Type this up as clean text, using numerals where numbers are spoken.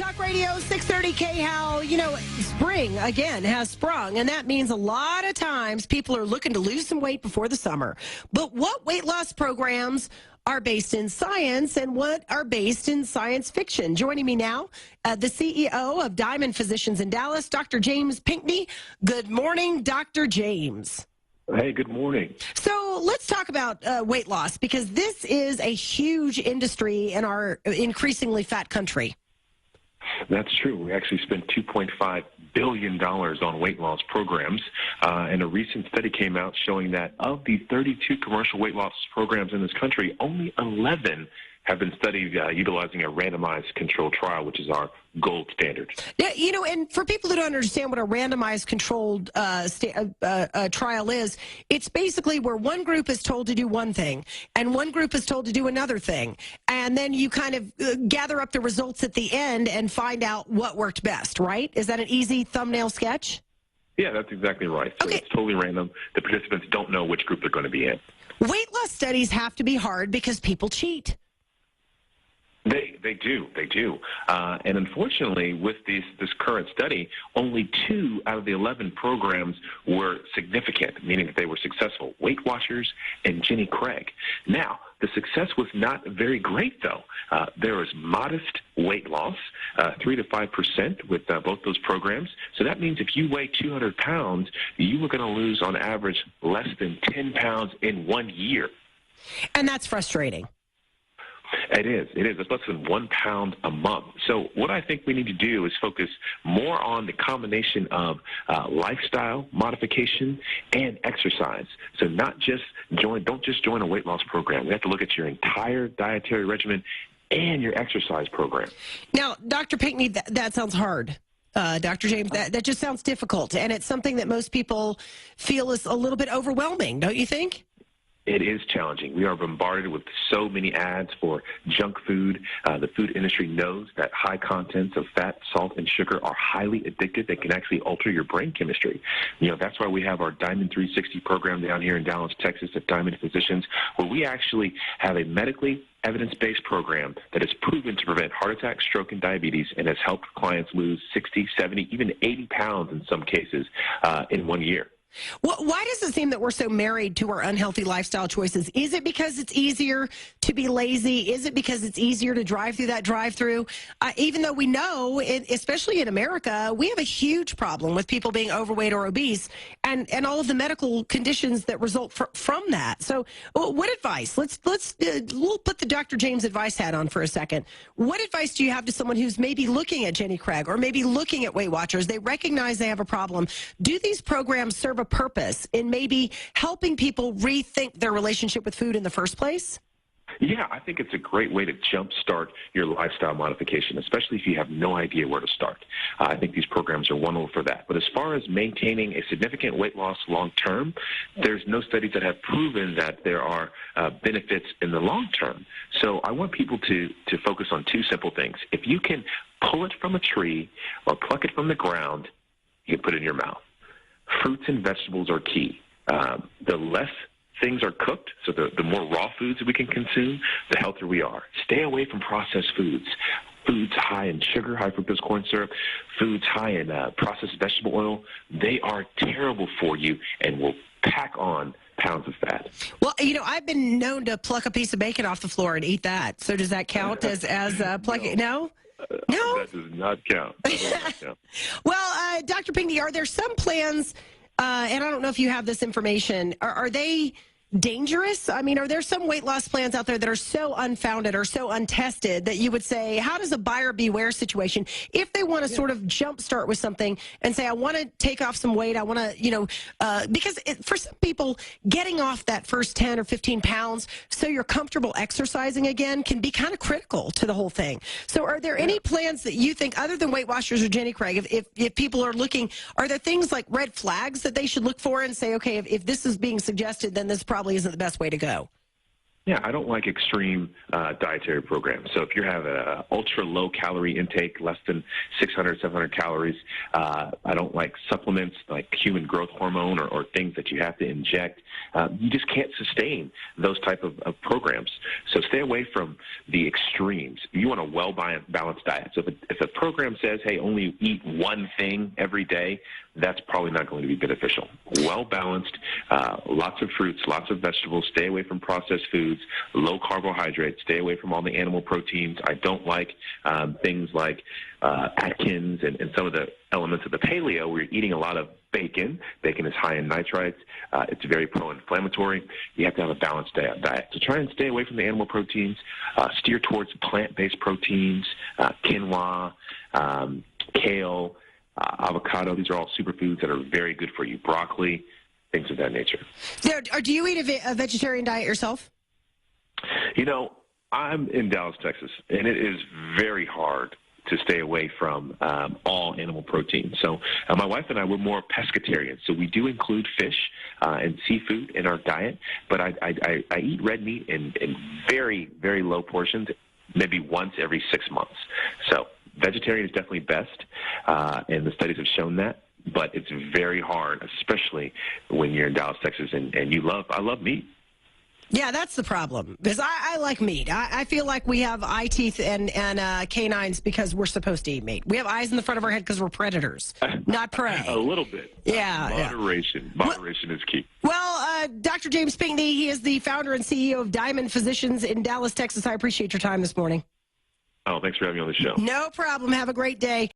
Talk Radio 630 KHOW. You know, spring, again, has sprung, and that means a lot of times people are looking to lose some weight before the summer. But what weight loss programs are based in science and what are based in science fiction? Joining me now, the CEO of Diamond Physicians in Dallas, Dr. James Pinckney. Good morning, Dr. James. Hey, good morning. So let's talk about weight loss, because this is a huge industry in our increasingly fat country. That's true. We actually spent $2.5 billion on weight loss programs, and a recent study came out showing that of the 32 commercial weight loss programs in this country, only 11 have been studied utilizing a randomized controlled trial, which is our gold standard. Yeah, you know, and for people who don't understand what a randomized controlled trial is, it's basically where one group is told to do one thing and one group is told to do another thing. And then you kind of gather up the results at the end and find out what worked best, right? Is that an easy thumbnail sketch? Yeah, that's exactly right. So okay. It's totally random. The participants don't know which group they're going to be in. Weight loss studies have to be hard because people cheat. They do. And unfortunately, with this current study, only 2 out of the 11 programs were significant, meaning that they were successful. Weight Watchers and Jenny Craig. Now, the success was not very great, though. There was modest weight loss, 3 to 5% with both those programs. So that means if you weigh 200 pounds, you were going to lose on average less than 10 pounds in 1 year. And that's frustrating. It is. It's less than 1 pound a month. So what I think we need to do is focus more on the combination of lifestyle modification and exercise. So don't just join a weight loss program. We have to look at your entire dietary regimen and your exercise program. Now, Dr. Pinckney, that sounds hard. Dr. James, that just sounds difficult. And it's something that most people feel is a little bit overwhelming, don't you think? It is challenging. We are bombarded with so many ads for junk food. The food industry knows that high contents of fat, salt, and sugar are highly addictive. They can actually alter your brain chemistry. You know, that's why we have our Diamond 360 program down here in Dallas, Texas at Diamond Physicians, where we actually have a medically evidence-based program that is proven to prevent heart attack, stroke, and diabetes, and has helped clients lose 60, 70, even 80 pounds in some cases in 1 year. Well, why does it seem that we're so married to our unhealthy lifestyle choices? Is it because it's easier to be lazy? Is it because it's easier to drive through that drive-through? Even though we know, especially in America, we have a huge problem with people being overweight or obese and all of the medical conditions that result from that. So what advice? We'll put the Dr. James advice hat on for a second. What advice do you have to someone who's maybe looking at Jenny Craig or maybe looking at Weight Watchers? They recognize they have a problem. Do these programs serve a purpose in maybe helping people rethink their relationship with food in the first place? Yeah, I think it's a great way to jumpstart your lifestyle modification, especially if you have no idea where to start. I think these programs are wonderful for that. But as far as maintaining a significant weight loss long term, there's no studies that have proven that there are benefits in the long term. So I want people to focus on 2 simple things. If you can pull it from a tree or pluck it from the ground, you can put it in your mouth. Fruits and vegetables are key. The less things are cooked, so the more raw foods we can consume, the healthier we are. Stay away from processed foods. Foods high in sugar, high fructose corn syrup, foods high in processed vegetable oil, they are terrible for you and will pack on pounds of fat. Well, you know, I've been known to pluck a piece of bacon off the floor and eat that. So does that count as plucking? No? No? That does not count. Well, Dr. Pinckney, are there some plans, and I don't know if you have this information, are they dangerous? I mean, are there some weight loss plans out there that are so unfounded or so untested that you would say, how does a buyer beware situation, if they want to sort of jumpstart with something and say, I want to take off some weight, I want to, because for some people, getting off that first 10 or 15 pounds so you're comfortable exercising again can be kind of critical to the whole thing. So are there any plans that you think, other than Weight Watchers or Jenny Craig, if people are looking, are there things like red flags that they should look for and say, okay, if this is being suggested, then this probably isn't the best way to go? Yeah, I don't like extreme dietary programs. So if you have an ultra low calorie intake, less than 600, 700 calories, I don't like supplements like human growth hormone or things that you have to inject. You just can't sustain those type of programs. So stay away from the extremes. You want a well-balanced diet. So if a program says, hey, only eat one thing every day, that's probably not going to be beneficial. Well-balanced, lots of fruits, lots of vegetables, stay away from processed foods, low carbohydrates, stay away from all the animal proteins. I don't like things like Atkins and some of the elements of the paleo where you're eating a lot of bacon. Bacon is high in nitrites. It's very pro-inflammatory. You have to have a balanced diet. So try and stay away from the animal proteins. Steer towards plant-based proteins, quinoa, kale, avocado. These are all superfoods that are very good for you. Broccoli, things of that nature. Now, do you eat a vegetarian diet yourself? You know, I'm in Dallas, Texas, and it is very hard to stay away from all animal protein. So my wife and I, we're more pescatarian. So we do include fish and seafood in our diet, but I eat red meat in very, very low portions, maybe once every 6 months. So vegetarian is definitely best, and the studies have shown that. But it's very hard, especially when you're in Dallas, Texas, and I love meat. Yeah, that's the problem. Because I like meat. I feel like we have eye teeth and canines because we're supposed to eat meat. We have eyes in the front of our head because we're predators, not prey. A little bit. Yeah. Moderation. Moderation is key. Well, Dr. James Pinckney, he is the founder and CEO of Diamond Physicians in Dallas, Texas. I appreciate your time this morning. Oh, thanks for having me on the show. No problem. Have a great day.